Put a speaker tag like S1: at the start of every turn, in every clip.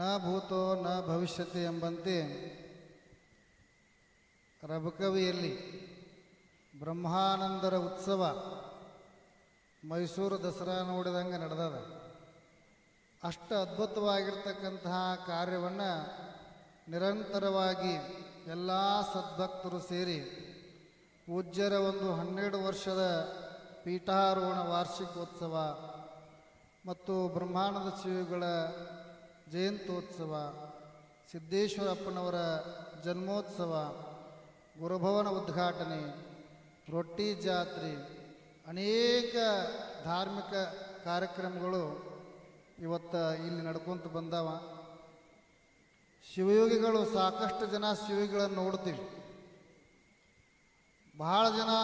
S1: ನ ಭೂತೋ ನ ಭವಿಷ್ಯತಿ ಎಂಬಂತೆ ರಬಕವಿಯಲ್ಲಿ ಬ್ರಹ್ಮಾನಂದರ ಉತ್ಸವ ಮೈಸೂರು ದಸರಾ ನೋಡಿದಂಗೆ ನಡೆದದ. ಅಷ್ಟು ಅದ್ಭುತವಾಗಿರ್ತಕ್ಕಂತಹ ಕಾರ್ಯವನ್ನು ನಿರಂತರವಾಗಿ ಎಲ್ಲ ಸದ್ಭಕ್ತರು ಸೇರಿ ಪೂಜ್ಯರ ಒಂದು 12 ವರ್ಷದ ಪೀಠಾರೋಹಣ ವಾರ್ಷಿಕೋತ್ಸವ ಮತ್ತು ಬ್ರಹ್ಮಾನಂದ ಶ್ರೀಗಳ ಜಯಂತ್ಯೋತ್ಸವ, ಸಿದ್ದೇಶ್ವರಪ್ಪನವರ ಜನ್ಮೋತ್ಸವ, ಗುರುಭವನ ಉದ್ಘಾಟನೆ, ರೊಟ್ಟಿ ಜಾತ್ರೆ, ಅನೇಕ ಧಾರ್ಮಿಕ ಕಾರ್ಯಕ್ರಮಗಳು ಇವತ್ತು ಇಲ್ಲಿ ನಡ್ಕೊಂತ ಬಂದವ. ಶಿವಯೋಗಿಗಳು ಸಾಕಷ್ಟು ಜನ ಶಿವಯೋಗಿಗಳನ್ನು ನೋಡ್ತೀವಿ. ಬಹಳ ಜನ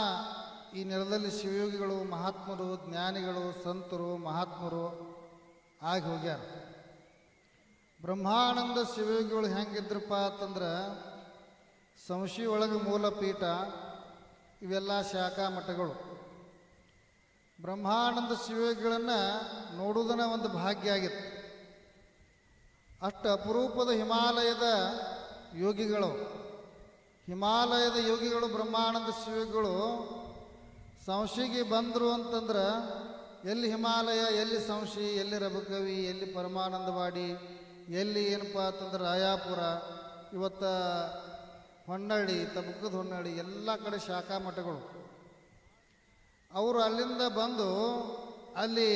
S1: ಈ ನೆಲದಲ್ಲಿ ಶಿವಯೋಗಿಗಳು, ಮಹಾತ್ಮರು, ಜ್ಞಾನಿಗಳು, ಸಂತರು, ಮಹಾತ್ಮರು ಆಗಿ ಹೋಗ್ಯಾರ. ಬ್ರಹ್ಮಾನಂದ ಶಿವಯೋಗಿಗಳು ಹೆಂಗಿದ್ರಪ್ಪ ಅಂತಂದ್ರೆ ಸಂಶಿ ಒಳಗೆ ಮೂಲಪೀಠ, ಇವೆಲ್ಲ ಶಾಖಾ ಮಠಗಳು. ಬ್ರಹ್ಮಾನಂದ ಶಿವಯೋಗಿಗಳನ್ನು ನೋಡುವುದನ್ನ ಒಂದು ಭಾಗ್ಯ ಆಗಿತ್ತು. ಅಷ್ಟು ಅಪರೂಪದ ಹಿಮಾಲಯದ ಯೋಗಿಗಳು, ಹಿಮಾಲಯದ ಯೋಗಿಗಳು ಬ್ರಹ್ಮಾನಂದ ಶಿವಯೋಗಿಗಳು ಸಂಶಿಗೆ ಬಂದರು ಅಂತಂದ್ರೆ ಎಲ್ಲಿ ಹಿಮಾಲಯ, ಎಲ್ಲಿ ಸಂಶಿ, ಎಲ್ಲಿ ರಬಕವಿ, ಎಲ್ಲಿ ಪರಮಾನಂದವಾಡಿ, ಎಲ್ಲಿ ಏನಪ್ಪ ಅಂತಂದ್ರೆ ರಾಯಾಪುರ, ಇವತ್ತು ಹೊನ್ನಳ್ಳಿ, ತಬಕದ ಹೊನ್ನಳ್ಳಿ, ಎಲ್ಲ ಕಡೆ ಶಾಖಾ ಮಠಗಳು. ಅವರು ಅಲ್ಲಿಂದ ಬಂದು ಅಲ್ಲಿ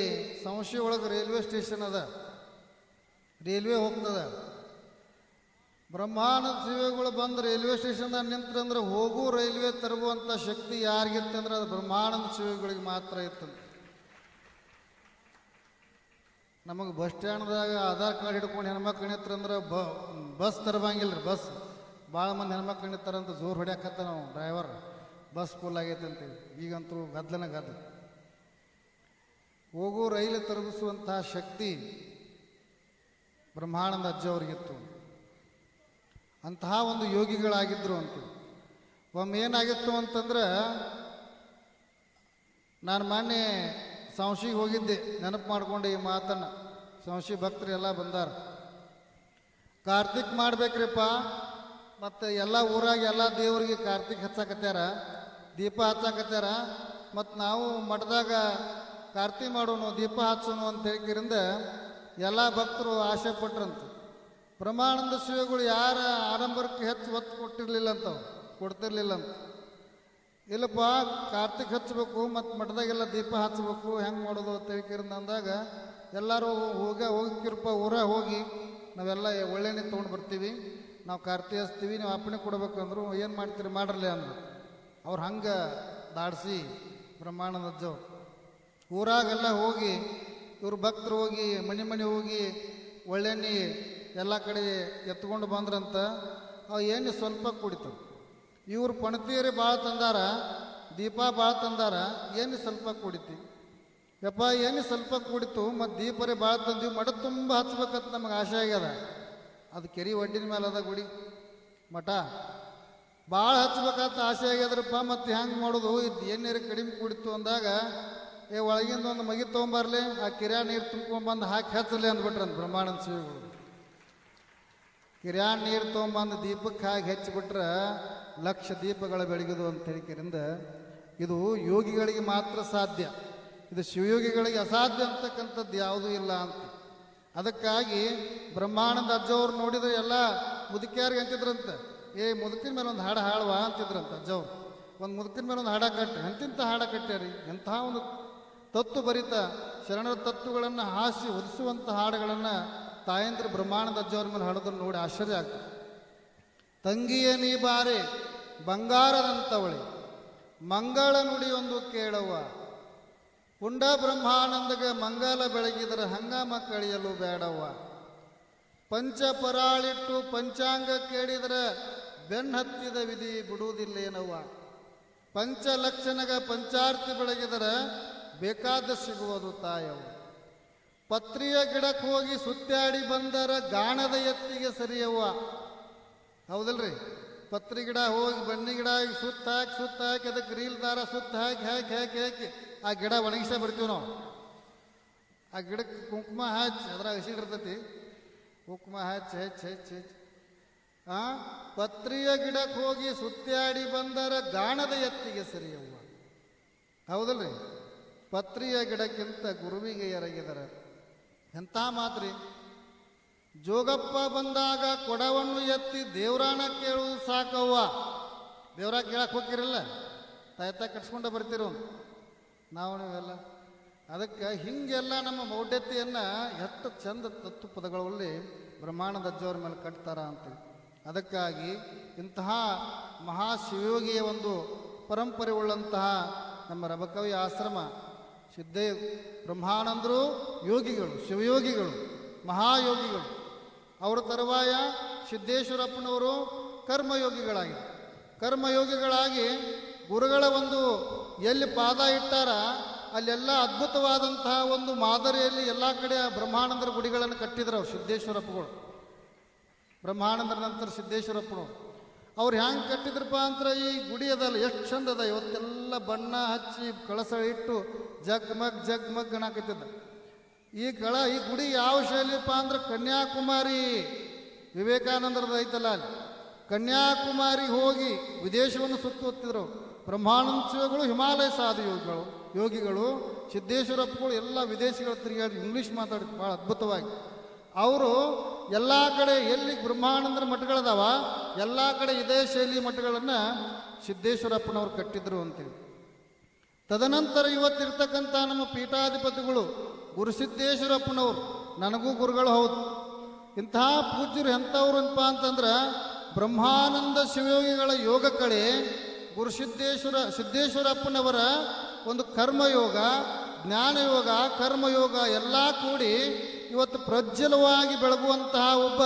S1: ಸಂಶಿ ಒಳಗೆ ರೈಲ್ವೆ ಸ್ಟೇಷನ್ ಅದ, ರೈಲ್ವೆ ಹೋಗ್ತದೆ. ಬ್ರಹ್ಮಾನಂದ ಶಿವಗಳು ಬಂದು ರೈಲ್ವೆ ಸ್ಟೇಷನ್ದಾಗ ನಿಂತ್ರಂದ್ರೆ ಹೋಗು ರೈಲ್ವೆ ತರುವಂಥ ಶಕ್ತಿ ಯಾರಿಗಿತ್ತಂದ್ರೆ ಅದು ಬ್ರಹ್ಮಾನಂದ ಶಿವಗಳಿಗೆ ಮಾತ್ರ ಇತ್ತು. ನಮಗೆ ಬಸ್ ಸ್ಟ್ಯಾಂಡ್ದಾಗ ಆಧಾರ್ ಕಾರ್ಡ್ ಹಿಡ್ಕೊಂಡು ಹೆಣ್ಮಕ್ಳು ನಿಂತ್ರಂದ್ರೆ ಬಸ್ ತರಬಂಗಿಲ್ಲ ರೀ. ಬಸ್ ಭಾಳ ಮಂದಿ ಹೆಣ್ಮಕ್ಳು ನಿಂತಾರಂತ ಜೋರು ಹೊಡ್ಯಾಕತ್ತ ನಾವು ಡ್ರೈವರ್, ಬಸ್ ಫುಲ್ ಆಗೈತೆ ಅಂತೇಳಿ. ಈಗಂತೂ ಗದ್ದಲನ ಗದ್ದಲ. ಹೋಗು ರೈಲು ತರಗಿಸುವಂತಹ ಶಕ್ತಿ ಬ್ರಹ್ಮಾನಂದ ಅಜ್ಜವ್ರಿಗಿತ್ತು. ಅಂತಹ ಒಂದು ಯೋಗಿಗಳಾಗಿದ್ದರು ಅಂತ. ಒಮ್ಮೆ ಏನಾಗಿತ್ತು ಅಂತಂದ್ರೆ, ನಾನು ಮೊನ್ನೆ ಸಂಶಿಗೆ ಹೋಗಿದ್ದೆ, ನೆನಪು ಮಾಡಿಕೊಂಡೆ ಈ ಮಾತನ್ನು. ಸಂಶಿ ಭಕ್ತರು ಎಲ್ಲ ಬಂದಾರ. ಕಾರ್ತಿಕ್ ಮಾಡ್ಬೇಕ್ರಿಪ್ಪ, ಮತ್ತು ಎಲ್ಲ ಊರಾಗ ಎಲ್ಲ ದೇವರಿಗೆ ಕಾರ್ತಿಕ್ ಹಚ್ಚಾಕತ್ಯಾರ, ದೀಪ ಹಚ್ಚಾಕತ್ಯಾರ, ಮತ್ತು ನಾವು ಮಠದಾಗ ಕಾರ್ತಿಕ್ ಮಾಡೋನು, ದೀಪ ಹಚ್ಚೋನು ಅಂತ ಹೇಳಿಕಿರಿಂದ ಎಲ್ಲ ಭಕ್ತರು ಆಸೆ ಪಟ್ರಂತ. ಬ್ರಹ್ಮಾನಂದ ಶಿವಗಳು ಯಾರ ಆಡಂಬರಕ್ಕೆ ಹೆಚ್ಚು ಒತ್ತು ಕೊಟ್ಟಿರಲಿಲ್ಲ ಅಂತವ್ರು, ಕೊಡ್ತಿರ್ಲಿಲ್ಲ ಅಂತ. ಇಲ್ಲಪ್ಪ ಕಾರ್ತಿಕ್ ಹಚ್ಚಬೇಕು ಮತ್ತು ಮಠದಾಗೆಲ್ಲ ದೀಪ ಹಚ್ಚಬೇಕು, ಹೆಂಗೆ ಮಾಡೋದು ಅಂತ ಹೇಳಿಕಿರಿಂದ ಅಂದಾಗ ಎಲ್ಲರೂ ಹೋಗಿರಪ್ಪ ಊರಾಗ ಹೋಗಿ ನಾವೆಲ್ಲ ಒಳ್ಳೆಣ್ಣೆ ತೊಗೊಂಡು ಬರ್ತೀವಿ, ನಾವು ಕಾರ್ತಿಕ್ ಹಚ್ತೀವಿ, ನೀವು ಅಪ್ಪಣೆ ಕೊಡಬೇಕು ಅಂದರು. ಏನು ಮಾಡ್ತೀರಿ ಮಾಡ್ರಲಿ ಅಂದರು. ಅವ್ರು ಹಂಗೆ ದಾಡಿಸಿ ಬ್ರಹ್ಮಾನಂದ ಅಜ್ಜವ್ರು ಊರಾಗೆಲ್ಲ ಹೋಗಿ, ಇವ್ರು ಭಕ್ತರು ಹೋಗಿ ಮನೆ ಹೋಗಿ ಒಳ್ಳೆಣ್ಣೆ ಎಲ್ಲ ಕಡೆ ಎತ್ಕೊಂಡು ಬಂದ್ರಂತ. ಅವು ಎಣ್ಣೆ ಸ್ವಲ್ಪ ಕುಡಿತು. ಇವ್ರು ಪಣತೀರಿ ಭಾಳ ತಂದಾರ, ದೀಪ ಭಾಳ ತಂದಾರ, ಎಣ್ಣೆ ಸ್ವಲ್ಪ ಕುಡಿತಿ. ಯಪ್ಪ ಎಣ್ಣೆ ಸ್ವಲ್ಪ ಕುಡಿತು, ಮತ್ತು ದೀಪರೇ ಭಾಳ ತಂದೀವಿ, ಮಠ ತುಂಬ ಹಚ್ಬೇಕಂತ ನಮಗೆ ಆಸೆ ಆಗ್ಯದ. ಅದು ಕೆರೆ ಒಡ್ಡಿನ ಮೇಲೆ ಅದ ಗುಡಿ ಮಠ, ಭಾಳ ಹಚ್ಬೇಕಂತ ಆಸೆ ಆಗ್ಯದ್ರಪ್ಪ, ಮತ್ತು ಹೆಂಗೆ ಮಾಡೋದು, ಇದು ಎಣ್ಣೆ ಕಡಿಮೆ ಕುಡಿತು ಅಂದಾಗ ಒಳಗಿಂದ ಒಂದು ಮಗಿ ತೊಗೊಂಬರ್ಲಿ, ಆ ಕಿರ್ಯಾ ನೀರು ತುಂಬ್ಕೊಂಬಂದು ಹಾಕಿ ಹಚ್ಚಲಿ ಅಂದ್ಬಿಟ್ರಂತ ಬ್ರಹ್ಮಾನಂದ ಶಿವಗಳು. ಕಿರ್ಯಾ ನೀರು ತೊಗೊಂಬಂದು ದೀಪಕ್ಕೆ ಹಾಕಿ ಹೆಚ್ಚಿಬಿಟ್ರೆ ಲಕ್ಷ ದೀಪಗಳ ಬೆಳಗಿದು ಅಂತ ಹೇಳಿಕೆರಿಂದ ಇದು ಯೋಗಿಗಳಿಗೆ ಮಾತ್ರ ಸಾಧ್ಯ, ಇದು ಶಿವಯೋಗಿಗಳಿಗೆ ಅಸಾಧ್ಯ ಅಂತಕ್ಕಂಥದ್ದು ಯಾವುದೂ ಇಲ್ಲ ಅಂತ. ಅದಕ್ಕಾಗಿ ಬ್ರಹ್ಮಾನಂದ ಅಜ್ಜವ್ರು ನೋಡಿದ್ರೆ ಎಲ್ಲ ಮುದುಕಿಯಾರಿಗೆ ಅಂತಿದ್ರಂತ, ಮುದುಕಿನ ಮೇಲೆ ಒಂದು ಹಾಡು ಹಾಳುವ ಅಂತಿದ್ರಂತ ಅಜ್ಜವ್ರು. ಒಂದು ಮುದುಕಿನ ಮೇಲೆ ಒಂದು ಹಾಡ ಕಟ್ಟಿ, ಎಂತಿಂಥ ಹಾಡ ಕಟ್ಟ್ಯಾರಿ, ಎಂಥ ಒಂದು ತತ್ವ ಭರಿತ ಶರಣರ ತತ್ವಗಳನ್ನು ಹಾಸಿ ಒದಿಸುವಂಥ ಹಾಡುಗಳನ್ನು ತಾಯಂದ್ರ ಬ್ರಹ್ಮಾನಂದ ಅಜ್ಜವ್ರ ಮೇಲೆ ಹಾಡೋದನ್ನು ನೋಡಿ ಆಶ್ಚರ್ಯ ಆಗ್ತದೆ. ತಂಗಿಯ ನೀ ಬಾರೆ ಬಂಗಾರದಂಥವಳೆ, ಮಂಗಳ ನುಡಿಯೊಂದು ಕೇಳವ್ವ, ಪುಂಡ ಬ್ರಹ್ಮಾನಂದಗೆ ಮಂಗಲ ಬೆಳಗಿದರೆ ಹಂಗಾಮ ಕಳೆಯಲು ಬೇಡವ್ವ, ಪಂಚಪರಾಳಿಟ್ಟು ಪಂಚಾಂಗ ಕೇಳಿದರೆ ಬೆನ್ನತ್ತಿದ ವಿಧಿ ಬಿಡುವುದಿಲ್ಲೇನವ್ವ, ಪಂಚಲಕ್ಷಣಗ ಪಂಚಾರ್ತಿ ಬೆಳಗಿದರೆ ಬೇಕಾದ ಸಿಗುವುದು ತಾಯವ್ವ, ಪತ್ರಿಯ ಗಿಡಕ್ಕೆ ಹೋಗಿ ಸುತ್ತಾಡಿ ಬಂದರ ಗಾಣದ ಎತ್ತಿಗೆ ಸರಿಯವ್ವ. ಹೌದಲ್ರಿ? ಪತ್ರಿ ಗಿಡ ಹೋಗಿ ಬನ್ನಿ ಗಿಡ ಸುತ್ತ ಹಾಕಿ ಅದಕ್ಕೆ ರೀಲ್ ದಾರ ಸುತ್ತ ಹಾಕಿ ಆ ಗಿಡ ಒಣಗಿಸೇ ಬಿಡ್ತೀವಿ ನಾವು. ಆ ಗಿಡಕ್ಕೆ ಕುಂಕುಮ ಹಚ್ಚಿ ಅದ್ರಾಗ ಹಸಿಡಿರ್ತೈತಿ, ಹುಕ್ಮ ಹಚ್ಚ ಹೆಚ್ಚ ಹೆಚ್ಚ ಹೆಚ್ಚ ಪತ್ರಿಯ ಗಿಡಕ್ಕೆ ಹೋಗಿ ಸುತ್ತಾಡಿ ಬಂದರ ಗಾಣದ ಎತ್ತಿಗೆ ಸರಿಯವ್ವ. ಹೌದಲ್ರಿ? ಪತ್ರಿಯ ಗಿಡಕ್ಕಿಂತ ಗುರುವಿಗೆ ಎರಗಿದರ. ಎಂಥ ಮಾತ್ರಿ. ಜೋಗಪ್ಪ ಬಂದಾಗ ಕೊಡವನ್ನು ಎತ್ತಿ ದೇವ್ರಾಣ ಕೇಳುವುದು ಸಾಕವ್ವ. ದೇವ್ರಾಗ ಕೇಳಕ್ಕೆ ಹೋಗಿರಲ್ಲ, ತಾಯ್ತ ಕಟ್ಸ್ಕೊಂಡ ಬರ್ತಿರೋ ನಾವು ನೀವೆಲ್ಲ. ಅದಕ್ಕೆ ಹೀಗೆಲ್ಲ ನಮ್ಮ ಮೌಢ್ಯತೆಯನ್ನು ಎಷ್ಟು ಚಂದ ತತ್ವ ಪದಗಳಲ್ಲಿ ಬ್ರಹ್ಮಾನಂದ ಅಜ್ಜವ್ರ ಮೇಲೆ ಕಟ್ತಾರ ಅಂತೇಳಿ. ಅದಕ್ಕಾಗಿ ಇಂತಹ ಮಹಾಶಿವಯೋಗಿಯ ಒಂದು ಪರಂಪರೆ ಉಳ್ಳಂತಹ ನಮ್ಮ ರಬಕವಿ ಆಶ್ರಮ ಸಿದ್ಧೇ ಬ್ರಹ್ಮಾನಂದರು ಯೋಗಿಗಳು, ಶಿವಯೋಗಿಗಳು, ಮಹಾಯೋಗಿಗಳು. ಅವರ ತರುವಾಯ ಸಿದ್ದೇಶ್ವರಪ್ಪನವರು ಕರ್ಮಯೋಗಿಗಳಾಗಿದೆ. ಕರ್ಮಯೋಗಿಗಳಾಗಿ ಗುರುಗಳ ಒಂದು ಎಲ್ಲಿ ಪಾದ ಇಟ್ಟಾರ ಅಲ್ಲೆಲ್ಲ ಅದ್ಭುತವಾದಂತಹ ಒಂದು ಮಾದರಿಯಲ್ಲಿ ಎಲ್ಲ ಕಡೆ ಬ್ರಹ್ಮಾನಂದರ ಗುಡಿಗಳನ್ನು ಕಟ್ಟಿದ್ರು ಅವ್ರು ಸಿದ್ದೇಶ್ವರಪ್ಪಗಳು. ಬ್ರಹ್ಮಾನಂದರ ನಂತರ ಸಿದ್ದೇಶ್ವರಪ್ಪನವರು ಅವ್ರು ಹ್ಯಾಂಗೆ ಕಟ್ಟಿದ್ರಪ್ಪ ಅಂದ್ರೆ ಈ ಗುಡಿ ಅದಲ್ಲ ಎಷ್ಟು ಚಂದ ಅದ. ಇವತ್ತೆಲ್ಲ ಬಣ್ಣ ಹಚ್ಚಿ ಕಳಸ ಇಟ್ಟು ಜಗ್ಮಗ್ ಅನ್ನಾಕತ್ತಿದ್ದ. ಈ ಗುಡಿ ಯಾವ ಶೈಲಿಯಪ್ಪ ಅಂದ್ರೆ ಕನ್ಯಾಕುಮಾರಿ ವಿವೇಕಾನಂದರದ ಐತಲ್ಲ, ಅಲ್ಲಿ ಕನ್ಯಾಕುಮಾರಿ ಹೋಗಿ ವಿದೇಶವನ್ನು ಸುತ್ತುತ್ತಿದ್ರು ಬ್ರಹ್ಮಾನಂದ ಶಿವಗಳು, ಹಿಮಾಲಯ ಸಾಧು ಯೋಗಿಗಳು, ಸಿದ್ದೇಶ್ವರಪ್ಪಗಳು ಎಲ್ಲ ವಿದೇಶಿಗಳು ತಿರುಗಾಡಿ ಇಂಗ್ಲೀಷ್ ಮಾತಾಡಿದ್ರು ಭಾಳ ಅದ್ಭುತವಾಗಿ. ಅವರು ಎಲ್ಲ ಕಡೆ ಎಲ್ಲಿ ಬ್ರಹ್ಮಾನಂದರ ಮಠಗಳದಾವ ಎಲ್ಲ ಕಡೆ ಇದೇ ಶೈಲಿ ಮಠಗಳನ್ನು ಸಿದ್ದೇಶ್ವರಪ್ಪನವ್ರು ಕಟ್ಟಿದ್ರು ಅಂತೇಳಿ. ತದನಂತರ ಇವತ್ತಿರ್ತಕ್ಕಂಥ ನಮ್ಮ ಪೀಠಾಧಿಪತಿಗಳು ಗುರುಸಿದ್ದೇಶ್ವರಪ್ಪನವರು ನನಗೂ ಗುರುಗಳು ಹೌದು. ಇಂತಹ ಪೂಜ್ಯರು ಎಂಥವ್ರು ಅಂತಂದ್ರೆ ಬ್ರಹ್ಮಾನಂದ ಶಿವಯೋಗಿಗಳ ಯೋಗ ಕಳೆ ಸಿದ್ದೇಶ್ವರಪ್ಪನವರ ಒಂದು ಕರ್ಮಯೋಗ, ಜ್ಞಾನಯೋಗ, ಕರ್ಮಯೋಗ ಎಲ್ಲ ಕೂಡಿ ಇವತ್ತು ಪ್ರಜ್ವಲವಾಗಿ ಬೆಳಗುವಂತಹ ಒಬ್ಬ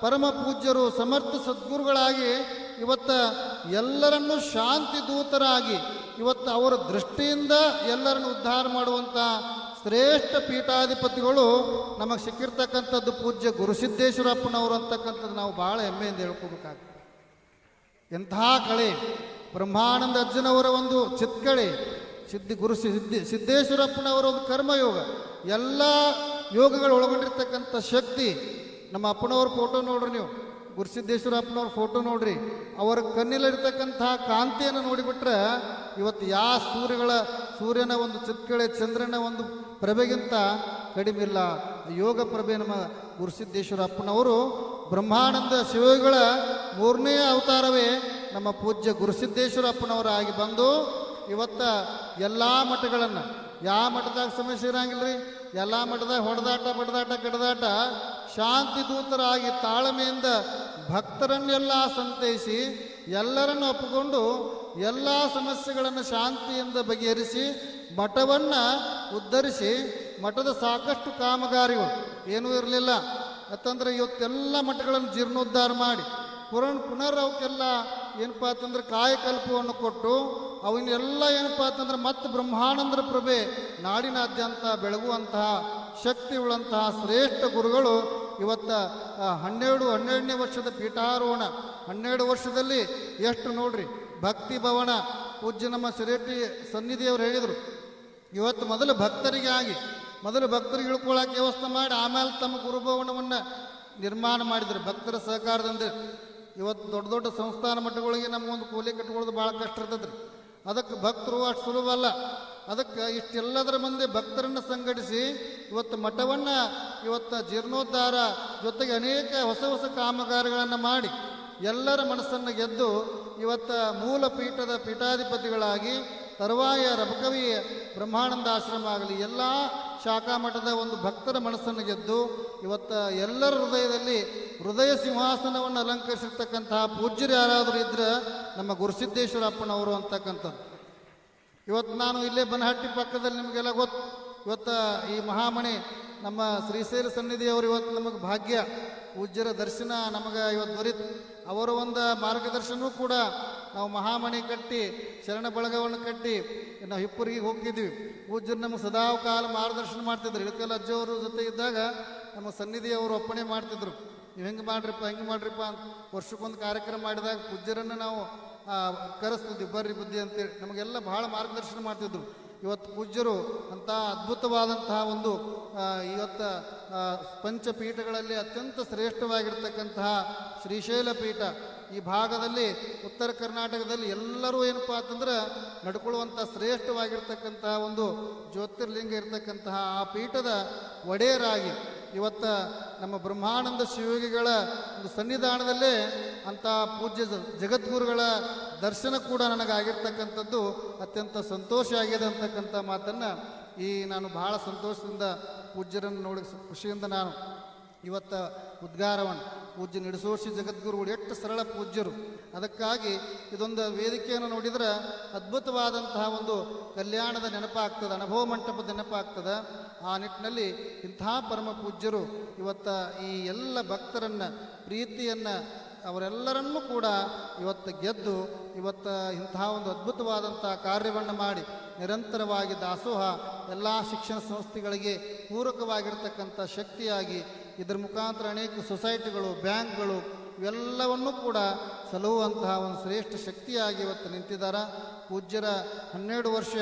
S1: ಪರಮ ಪೂಜ್ಯರು, ಸಮರ್ಥ ಸದ್ಗುರುಗಳಾಗಿ ಇವತ್ತು ಎಲ್ಲರನ್ನೂ ಶಾಂತಿ ದೂತರಾಗಿ ಇವತ್ತು ಅವರ ದೃಷ್ಟಿಯಿಂದ ಎಲ್ಲರನ್ನು ಉದ್ಧಾರ ಮಾಡುವಂಥ ಶ್ರೇಷ್ಠ ಪೀಠಾಧಿಪತಿಗಳು ನಮಗೆ ಸಿಕ್ಕಿರ್ತಕ್ಕಂಥದ್ದು ಪೂಜ್ಯ ಗುರುಸಿದ್ದೇಶ್ವರಪ್ಪನವರು ಅಂತಕ್ಕಂಥದ್ದು ನಾವು ಭಾಳ ಹೆಮ್ಮೆಯಿಂದ ಹೇಳ್ಕೋಬೇಕಾಗ್ತದೆ. ಎಂತಹ ಕಳೆ ಬ್ರಹ್ಮಾನಂದ ಅಜ್ಜನವರ ಒಂದು ಚಿತ್ಕಳೆ, ಸಿದ್ದೇಶ್ವರಪ್ಪನವರ ಒಂದು ಕರ್ಮಯೋಗ, ಎಲ್ಲ ಯೋಗಗಳು ಒಳಗೊಂಡಿರ್ತಕ್ಕಂಥ ಶಕ್ತಿ. ನಮ್ಮ ಅಪ್ಪನವ್ರ ಫೋಟೋ ನೋಡ್ರಿ, ನೀವು ಗುರುಸಿದ್ದೇಶ್ವರಪ್ಪನವ್ರ ಫೋಟೋ ನೋಡ್ರಿ, ಅವರ ಕಣ್ಣಿಲಿರ್ತಕ್ಕಂತಹ ಕಾಂತಿಯನ್ನು ನೋಡಿಬಿಟ್ರೆ ಇವತ್ತು ಸೂರ್ಯನ ಒಂದು ಚಿತ್ಕಳೆ, ಚಂದ್ರನ ಒಂದು ಪ್ರಭೆಗಿಂತ ಕಡಿಮೆ ಇಲ್ಲ. ಯೋಗ ಪ್ರಭೆ ನಮ್ಮ ಗುರುಸಿದ್ದೇಶ್ವರಪ್ಪನವರು ಬ್ರಹ್ಮಾನಂದ ಶಿವಗಳ 3ನೇ ಅವತಾರವೇ ನಮ್ಮ ಪೂಜ್ಯ ಗುರುಸಿದ್ದೇಶ್ವರಪ್ಪನವರಾಗಿ ಬಂದು ಇವತ್ತು ಎಲ್ಲ ಮಠಗಳನ್ನು, ಯಾವ ಮಠದಾಗ ಸಮಸ್ಯೆ ಇರಂಗಿಲ್ಲ ರೀ, ಎಲ್ಲ ಮಠದಾಗ ಹೊಡೆದಾಟ ಬಡದಾಟ ಕಡದಾಟ ಶಾಂತಿ ದೂತರಾಗಿ ತಾಳ್ಮೆಯಿಂದ ಭಕ್ತರನ್ನೆಲ್ಲ ಸಂತೈಸಿ ಎಲ್ಲರನ್ನು ಒಪ್ಪಿಕೊಂಡು ಎಲ್ಲ ಸಮಸ್ಯೆಗಳನ್ನು ಶಾಂತಿಯಿಂದ ಬಗೆಹರಿಸಿ ಮಠವನ್ನು ಉದ್ಧರಿಸಿ, ಮಠದ ಸಾಕಷ್ಟು ಕಾಮಗಾರಿಗಳು ಏನೂ ಇರಲಿಲ್ಲ ಯಾಕಂದ್ರೆ ಇವತ್ತೆಲ್ಲ ಮಠಗಳನ್ನು ಜೀರ್ಣೋದ್ಧಾರ ಮಾಡಿ ಪುನರ್ ಅವಕ್ಕೆಲ್ಲ ಏನಪ್ಪ ಅಂತಂದ್ರೆ ಕಾಯಕಲ್ಪವನ್ನು ಕೊಟ್ಟು ಅವನ್ನೆಲ್ಲ ಏನಪ್ಪ ಅಂತಂದ್ರೆ ಮತ್ತೆ ಬ್ರಹ್ಮಾನಂದರ ಪ್ರಭೆ ನಾಡಿನಾದ್ಯಂತ ಬೆಳಗುವಂತಹ ಶಕ್ತಿ ಉಳ್ಳಂತಹ ಶ್ರೇಷ್ಠ ಗುರುಗಳು ಇವತ್ತು 12ನೇ ವರ್ಷದ ಪೀಠಾರೋಹಣ. 12 ವರ್ಷದಲ್ಲಿ ಎಷ್ಟು ನೋಡ್ರಿ ಭಕ್ತಿ ಭವನ ಪೂಜ್ಯ ನಮ್ಮ ಶಿರೇಟಿ ಸನ್ನಿಧಿಯವರು ಹೇಳಿದರು. ಇವತ್ತು ಮೊದಲು ಭಕ್ತರಿಗೆ ಇಳ್ಕೊಳ್ಳೋಕೆ ವ್ಯವಸ್ಥೆ ಮಾಡಿ ಆಮೇಲೆ ತಮ್ಮ ಗುರುಭವನವನ್ನು ನಿರ್ಮಾಣ ಮಾಡಿದರು ಭಕ್ತರ ಸಹಕಾರದಿಂದ. ಇವತ್ತು ದೊಡ್ಡ ದೊಡ್ಡ ಸಂಸ್ಥಾನ ಮಠಗಳಿಗೆ ನಮಗೊಂದು ಕೂಲಿ ಕಟ್ಕೊಳ್ಳೋದು ಭಾಳ ಕಷ್ಟ ಇರ್ತದೆ ರೀ. ಅದಕ್ಕೆ ಭಕ್ತರು ಅಷ್ಟು ಸುಲಭ ಅಲ್ಲ. ಅದಕ್ಕೆ ಇಷ್ಟೆಲ್ಲದರ ಮುಂದೆ ಭಕ್ತರನ್ನು ಸಂಘಟಿಸಿ ಇವತ್ತು ಮಠವನ್ನು ಇವತ್ತು ಜೀರ್ಣೋದ್ಧಾರ ಜೊತೆಗೆ ಅನೇಕ ಹೊಸ ಕಾಮಗಾರಿಗಳನ್ನು ಮಾಡಿ ಎಲ್ಲರ ಮನಸ್ಸನ್ನು ಗೆದ್ದು ಇವತ್ತು ಮೂಲ ಪೀಠದ ಪೀಠಾಧಿಪತಿಗಳಾಗಿ ತರುವಾಯ ರಬಕವಿ ಬ್ರಹ್ಮಾನಂದ ಆಶ್ರಮ ಆಗಲಿ ಎಲ್ಲ ಶಾಖಾ ಮಠದ ಒಂದು ಭಕ್ತರ ಮನಸ್ಸನ್ನು ಗೆದ್ದು ಇವತ್ತು ಎಲ್ಲರ ಹೃದಯದಲ್ಲಿ ಹೃದಯ ಸಿಂಹಾಸನವನ್ನು ಅಲಂಕರಿಸಿರ್ತಕ್ಕಂತಹ ಪೂಜ್ಯರು ಯಾರಾದರೂ ಇದ್ರೆ ನಮ್ಮ ಗುರುಸಿದ್ದೇಶ್ವರಪ್ಪನವರು ಅಂತಕ್ಕಂಥದ್ದು. ಇವತ್ತು ನಾನು ಇಲ್ಲೇ ಬನಹಟ್ಟಿ ಪಕ್ಕದಲ್ಲಿ ನಿಮಗೆಲ್ಲ ಗೊತ್ತು. ಇವತ್ತು ಈ ಮಹಾಮಣಿ ನಮ್ಮ ಶ್ರೀಶೈಲ ಸನ್ನಿಧಿಯವರು ಇವತ್ತು ನಮಗೆ ಭಾಗ್ಯ, ಪೂಜ್ಯರ ದರ್ಶನ ನಮಗೆ ಇವತ್ತು ದೊರೀತು. ಅವರ ಒಂದು ಮಾರ್ಗದರ್ಶನವೂ ಕೂಡ ನಾವು ಮಹಾಮಣಿ ಕಟ್ಟಿ ಶರಣ ಬಳಗವನ್ನು ಕಟ್ಟಿ ನಾವು ಹಿಪ್ಪುರಿಗೆ ಹೋಗಿದ್ವಿ. ಪೂಜ್ಯರು ನಮಗೆ ಸದಾಕಾಲ ಮಾರ್ಗದರ್ಶನ ಮಾಡ್ತಿದ್ರು. ಇಳಕಲ್ ಅಜ್ಜವರು ಜೊತೆ ಇದ್ದಾಗ ನಮ್ಮ ಸನ್ನಿಧಿಯವರು ಒಪ್ಪಣೆ ಮಾಡ್ತಿದ್ರು, ನೀವು ಹೆಂಗೆ ಮಾಡ್ರಿಪ್ಪ ಅಂತ. ವರ್ಷಕ್ಕೊಂದು ಕಾರ್ಯಕ್ರಮ ಮಾಡಿದಾಗ ಪೂಜ್ಯರನ್ನು ನಾವು ಕರೆಸ್ತಿದ್ವಿ, ಬರ್ರಿ ಬುದ್ಧಿ ಅಂತೇಳಿ ನಮಗೆಲ್ಲ ಭಾಳ ಮಾರ್ಗದರ್ಶನ ಮಾಡ್ತಿದ್ರು. ಇವತ್ತು ಪೂಜ್ಯರು ಅಂಥ ಅದ್ಭುತವಾದಂತಹ ಒಂದು ಇವತ್ತು ಪಂಚಪೀಠಗಳಲ್ಲಿ ಅತ್ಯಂತ ಶ್ರೇಷ್ಠವಾಗಿರ್ತಕ್ಕಂತಹ ಶ್ರೀಶೈಲ ಪೀಠ ಈ ಭಾಗದಲ್ಲಿ ಉತ್ತರ ಕರ್ನಾಟಕದಲ್ಲಿ ಎಲ್ಲರೂ ಏನಪ್ಪ ಅಂತಂದ್ರೆ ನಡ್ಕೊಳ್ಳುವಂಥ ಶ್ರೇಷ್ಠವಾಗಿರ್ತಕ್ಕಂತಹ ಒಂದು ಜ್ಯೋತಿರ್ಲಿಂಗ ಇರತಕ್ಕಂತಹ ಆ ಪೀಠದ ಒಡೆಯರಾಗಿ ಇವತ್ತು ನಮ್ಮ ಬ್ರಹ್ಮಾನಂದ ಶಿವಯೋಗಿಗಳ ಒಂದು ಸನ್ನಿಧಾನದಲ್ಲೇ ಅಂಥ ಪೂಜ್ಯ ಜಗದ್ಗುರುಗಳ ದರ್ಶನ ಕೂಡ ನನಗಾಗಿರ್ತಕ್ಕಂಥದ್ದು ಅತ್ಯಂತ ಸಂತೋಷ ಆಗಿದೆ ಅಂತಕ್ಕಂಥ ಮಾತನ್ನು ನಾನು ಬಹಳ ಸಂತೋಷದಿಂದ ಪೂಜ್ಯರನ್ನು ನೋಡಿ ಖುಷಿಯಿಂದ ನಾನು ಇವತ್ತು ಉದ್ಗಾರವನ್ನು ಪೂಜ್ಯ ನಿಡಸೋಶಿ ಜಗದ್ಗುರುಗಳು ಎಷ್ಟು ಸರಳ ಪೂಜ್ಯರು. ಅದಕ್ಕಾಗಿ ಇದೊಂದು ವೇದಿಕೆಯನ್ನು ನೋಡಿದ್ರೆ ಅದ್ಭುತವಾದಂತಹ ಒಂದು ಕಲ್ಯಾಣದ ನೆನಪಾಗ್ತದೆ, ಅನುಭವ ಮಂಟಪದ ನೆನಪಾಗ್ತದೆ. ಆ ನಿಟ್ಟಿನಲ್ಲಿ ಇಂಥ ಪರಮ ಪೂಜ್ಯರು ಇವತ್ತು ಈ ಎಲ್ಲ ಭಕ್ತರನ್ನು ಪ್ರೀತಿಯನ್ನು ಅವರೆಲ್ಲರನ್ನೂ ಕೂಡ ಇವತ್ತು ಗೆದ್ದು ಇವತ್ತು ಇಂತಹ ಒಂದು ಅದ್ಭುತವಾದಂಥ ಕಾರ್ಯವನ್ನು ಮಾಡಿ ನಿರಂತರವಾಗಿ ದಾಸೋಹ ಎಲ್ಲ ಶಿಕ್ಷಣ ಸಂಸ್ಥೆಗಳಿಗೆ ಪೂರಕವಾಗಿರ್ತಕ್ಕಂಥ ಶಕ್ತಿಯಾಗಿ ಇದರ ಮುಖಾಂತರ ಅನೇಕ ಸೊಸೈಟಿಗಳು, ಬ್ಯಾಂಕ್ಗಳು ಇವೆಲ್ಲವನ್ನೂ ಕೂಡ ಸಲಹುವಂತಹ ಒಂದು ಶ್ರೇಷ್ಠ ಶಕ್ತಿಯಾಗಿ ಇವತ್ತು ನಿಂತಿದ್ದಾರೆ. ಪೂಜ್ಯರ 12 ವರ್ಷ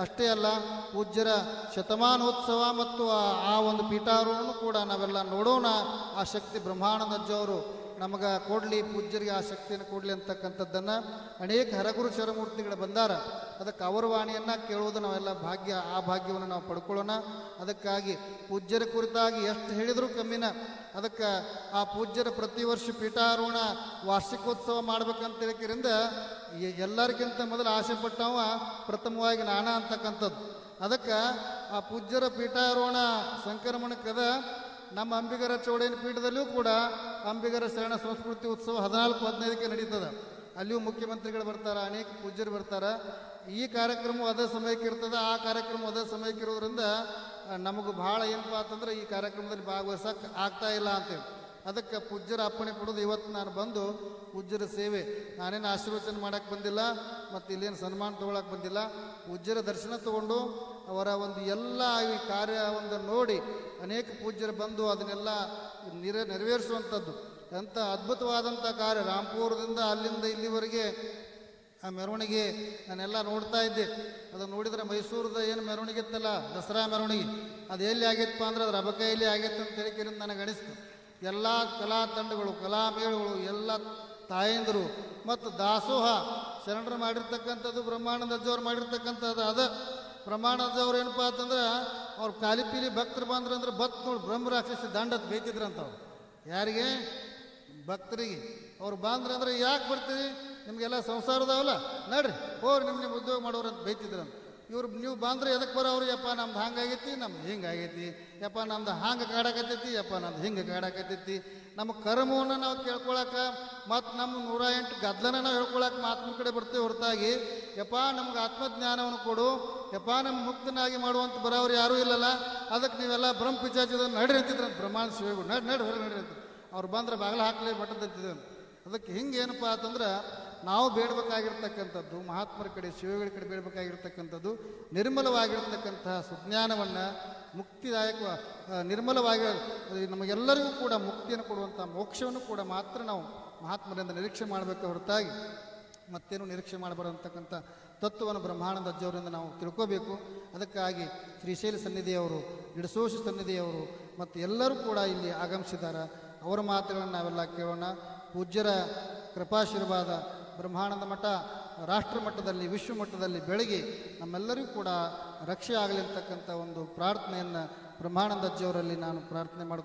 S1: ಅಷ್ಟೇ ಅಲ್ಲ, ಪೂಜ್ಯರ ಶತಮಾನೋತ್ಸವ ಮತ್ತು ಆ ಒಂದು ಪೀಠಾರೋಹಣ ಕೂಡ ನಾವೆಲ್ಲ ನೋಡೋಣ. ಆ ಶಕ್ತಿ ಬ್ರಹ್ಮಾನಂದಜ್ಜವರು ನಮಗೆ ಕೊಡಲಿ, ಪೂಜ್ಯರಿಗೆ ಆ ಶಕ್ತಿಯನ್ನು ಕೊಡಲಿ ಅಂತಕ್ಕಂಥದ್ದನ್ನು ಅನೇಕ ಹರಗುರು ಶರಮೂರ್ತಿಗಳು ಬಂದಾರ. ಅದಕ್ಕೆ ಅವರ ವಾಣಿಯನ್ನು ಕೇಳುವುದು ನಾವೆಲ್ಲ ಭಾಗ್ಯ, ಆ ಭಾಗ್ಯವನ್ನು ನಾವು ಪಡ್ಕೊಳ್ಳೋಣ. ಅದಕ್ಕಾಗಿ ಪೂಜ್ಯರ ಕುರಿತಾಗಿ ಎಷ್ಟು ಹೇಳಿದರೂ ಕಮ್ಮಿನ. ಅದಕ್ಕೆ ಆ ಪೂಜ್ಯರ ಪ್ರತಿ ವರ್ಷ ಪೀಠಾರೋಹಣ ವಾರ್ಷಿಕೋತ್ಸವ ಮಾಡ್ಬೇಕಂತ ಹೇಳಿದ್ರಿಂದ ಎಲ್ಲರಿಗಿಂತ ಮೊದಲು ಆಸೆ ಪಟ್ಟವ ಪ್ರಥಮವಾಗಿ ನಾನ ಅಂತಕ್ಕಂಥದ್ದು. ಅದಕ್ಕೆ ಆ ಪೂಜ್ಯರ ಪೀಠಾರೋಹಣ ಸಂಕ್ರಮಣಕ್ಕದ ನಮ್ಮ ಅಂಬಿಗರ ಚೌಡೇನ ಪೀಠದಲ್ಲಿಯೂ ಕೂಡ ಅಂಬಿಗರ ಶರಣ ಸಂಸ್ಕೃತಿ ಉತ್ಸವ 14-15ಕ್ಕೆ ನಡೀತದೆ. ಅಲ್ಲಿಯೂ ಮುಖ್ಯಮಂತ್ರಿಗಳು ಬರ್ತಾರೆ, ಅನೇಕ ಪೂಜ್ಯರು ಬರ್ತಾರೆ. ಈ ಕಾರ್ಯಕ್ರಮ ಅದೇ ಸಮಯಕ್ಕೆ ಇರ್ತದೆ, ಆ ಕಾರ್ಯಕ್ರಮ ಅದೇ ಸಮಯಕ್ಕೆ ಇರೋದ್ರಿಂದ ನಮಗೂ ಭಾಳ ಏನಪ್ಪ ಅಂತಂದ್ರೆ ಈ ಕಾರ್ಯಕ್ರಮದಲ್ಲಿ ಭಾಗವಹಿಸಕ್ಕೆ ಆಗ್ತಾ ಇಲ್ಲ ಅಂತೇಳಿ ಅದಕ್ಕೆ ಪೂಜ್ಯರ ಅಪ್ಪಣೆ ಕೊಡೋದು. ಇವತ್ತು ನಾನು ಬಂದು ಪೂಜ್ಯರ ಸೇವೆ, ನಾನೇನು ಆಶೀರ್ವಚನ ಮಾಡೋಕ್ಕೆ ಬಂದಿಲ್ಲ ಮತ್ತು ಇಲ್ಲೇನು ಸನ್ಮಾನ ತೊಗೊಳಕ್ಕೆ ಬಂದಿಲ್ಲ. ಪೂಜ್ಯರ ದರ್ಶನ ತಗೊಂಡು ಅವರ ಒಂದು ಎಲ್ಲ ಈ ಕಾರ್ಯ ಒಂದು ನೋಡಿ ಅನೇಕ ಪೂಜ್ಯರು ಬಂದು ಅದನ್ನೆಲ್ಲ ನೆರವೇರಿಸುವಂಥದ್ದು ಅಂಥ ಅದ್ಭುತವಾದಂಥ ಕಾರ್ಯ. ರಾಂಪುರದಿಂದ ಅಲ್ಲಿಂದ ಇಲ್ಲಿವರೆಗೆ ಆ ಮೆರವಣಿಗೆ ನಾನೆಲ್ಲ ನೋಡ್ತಾ ಇದ್ದೆ. ಅದನ್ನು ನೋಡಿದರೆ ಮೈಸೂರದ ಏನು ಮೆರವಣಿಗೆ ಇತ್ತಲ್ಲ, ದಸರಾ ಮೆರವಣಿಗೆ, ಅದು ಎಲ್ಲಿ ಆಗೈತಪ್ಪ ಅಂದ್ರೆ ಅದ್ರ ಅಬಕೈಯಲ್ಲಿ ಆಗೈತೆ ಅಂತ ಹೇಳಿಕೆರಿಂದ ನನಗೆ ಅನಿಸ್ತು. ಎಲ್ಲ ಕಲಾ ತಂಡಗಳು, ಕಲಾಮೇಳಗಳು, ಎಲ್ಲ ತಾಯಂದರು ಮತ್ತು ದಾಸೋಹ ಶರಣರು ಮಾಡಿರ್ತಕ್ಕಂಥದ್ದು, ಬ್ರಹ್ಮಾನಂದಜ್ಜವ್ರು ಮಾಡಿರ್ತಕ್ಕಂಥದ್ದು. ಅದು ಬ್ರಹ್ಮಾನಂದಜ್ಜವ್ರು ಏನಪ್ಪ ಅಂತಂದ್ರೆ ಅವ್ರು ಕಾಲಿಪೀಲಿ ಭಕ್ತರು ಬಂದ್ರಂದ್ರೆ ಬತ್ ನೋಡಿ ಬ್ರಹ್ಮರಾಕ್ಷಸಿ ದಂಡತ್ ಬೇಯ್ತಿದ್ರಂತ. ಯಾರಿಗೆ? ಭಕ್ತರಿಗೆ. ಅವ್ರು ಬಂದ್ರಂದ್ರೆ ಯಾಕೆ ಬರ್ತೀರಿ, ನಿಮಗೆಲ್ಲ ಸಂಸಾರದವಲ್ಲ, ನಡ್ರಿ ಹೋಗ್ರಿ ನಿಮ್ಮ ಉದ್ಯೋಗ ಮಾಡೋರು ಅಂತ ಬೈತಿದ್ರಂತ. ಇವ್ರು ನೀವು ಬಂದ್ರೆ ಎದಕ್ಕೆ ಬರೋರು? ಯಪ್ಪ ನಮ್ದು ಹಂಗಾಗೈತಿ, ನಮ್ದು ಹಿಂಗಾಗೈತಿ, ಯಪ್ಪ ನಮ್ದು ಹಂಗೆ ಕಾಡಕತ್ತೈತಿ, ಯಪ್ಪ ನಮ್ದು ಹಿಂಗೆ ಕಾಡಕತ್ತೈತಿ. ನಮ್ಮ ಕರ್ಮವನ್ನು ನಾವು ಕೇಳ್ಕೊಳಕ್ಕೆ ಮತ್ತು ನಮ್ಮ 108 ಗದ್ದಲನ ನಾವು ಹೇಳ್ಕೊಳಕ್ಕೆ ಮಾತ್ಮ ಕಡೆ ಬರ್ತೀವಿ ಹೊರತಾಗಿ ಯಪ್ಪ ನಮ್ಗೆ ಆತ್ಮಜ್ಞಾನವನ್ನು ಕೊಡು, ಯಪ್ಪ ನಮ್ಮ ಮುಕ್ತನಾಗಿ ಮಾಡುವಂಥ ಬರೋರು ಯಾರೂ ಇಲ್ಲಲ್ಲ. ಅದಕ್ಕೆ ನೀವೆಲ್ಲ ಬ್ರಹ್ಮ ಪಿಚಾಚಿದ ನಡ್ರಿ ಅಂತಿದ್ರಂತ ಬ್ರಹ್ಮಾಂಡ ಶಿವಗಳು. ನಡಿ ಹೊರಗೆ ನಡ್ರಿ ಅಂತ. ಅವ್ರು ಬಂದ್ರೆ ಬಾಗಿಲು ಹಾಕಲೇ ಬಟ್ಟದಂತಿದ್ದೆ. ಅದಕ್ಕೆ ಹಿಂಗೆ ಏನಪ್ಪ ಅಂತಂದ್ರೆ ನಾವು ಬೇಡಬೇಕಾಗಿರ್ತಕ್ಕಂಥದ್ದು ಮಹಾತ್ಮರ ಕಡೆ, ಶಿವಗಳ ಕಡೆ ಬೇಡಬೇಕಾಗಿರ್ತಕ್ಕಂಥದ್ದು ನಿರ್ಮಲವಾಗಿರ್ತಕ್ಕಂತಹ ಸುಜ್ಞಾನವನ್ನು, ಮುಕ್ತಿದಾಯಕ ನಿರ್ಮಲವಾಗಿ ನಮಗೆಲ್ಲರಿಗೂ ಕೂಡ ಮುಕ್ತಿಯನ್ನು ಕೊಡುವಂಥ ಮೋಕ್ಷವನ್ನು ಕೂಡ ಮಾತ್ರ ನಾವು ಮಹಾತ್ಮರಿಂದ ನಿರೀಕ್ಷೆ ಮಾಡಬೇಕು ಹೊರತಾಗಿ ಮತ್ತೇನು ನಿರೀಕ್ಷೆ ಮಾಡಬಾರದಂತಕ್ಕಂಥ ತತ್ವವನ್ನು ಬ್ರಹ್ಮಾನಂದ ಅಜ್ಜವರಿಂದ ನಾವು ತಿಳ್ಕೋಬೇಕು. ಅದಕ್ಕಾಗಿ ಶ್ರೀಶೈಲ ಸನ್ನಿಧಿಯವರು, ನಿಡಸೋಶಿ ಸನ್ನಿಧಿಯವರು ಮತ್ತು ಎಲ್ಲರೂ ಕೂಡ ಇಲ್ಲಿ ಆಗಮಿಸಿದ್ದಾರೆ. ಅವರ ಮಾತುಗಳನ್ನು ನಾವೆಲ್ಲ ಕೇಳೋಣ. ಪೂಜ್ಯರ ಕೃಪಾಶೀರ್ವಾದ ಬ್ರಹ್ಮಾನಂದ ಮಠ ರಾಷ್ಟ್ರ ಮಟ್ಟದಲ್ಲಿ, ವಿಶ್ವ ಮಟ್ಟದಲ್ಲಿ ಬೆಳಗಿ ನಮ್ಮೆಲ್ಲರಿಗೂ ಕೂಡ ರಕ್ಷೆ ಆಗಲಿ ಅಂತಕ್ಕಂಥ ಒಂದು ಪ್ರಾರ್ಥನೆಯನ್ನು ಬ್ರಹ್ಮಾನಂದ ಅಜ್ಜಿಯವರಲ್ಲಿ ನಾನು ಪ್ರಾರ್ಥನೆ ಮಾಡ್ತೀನಿ.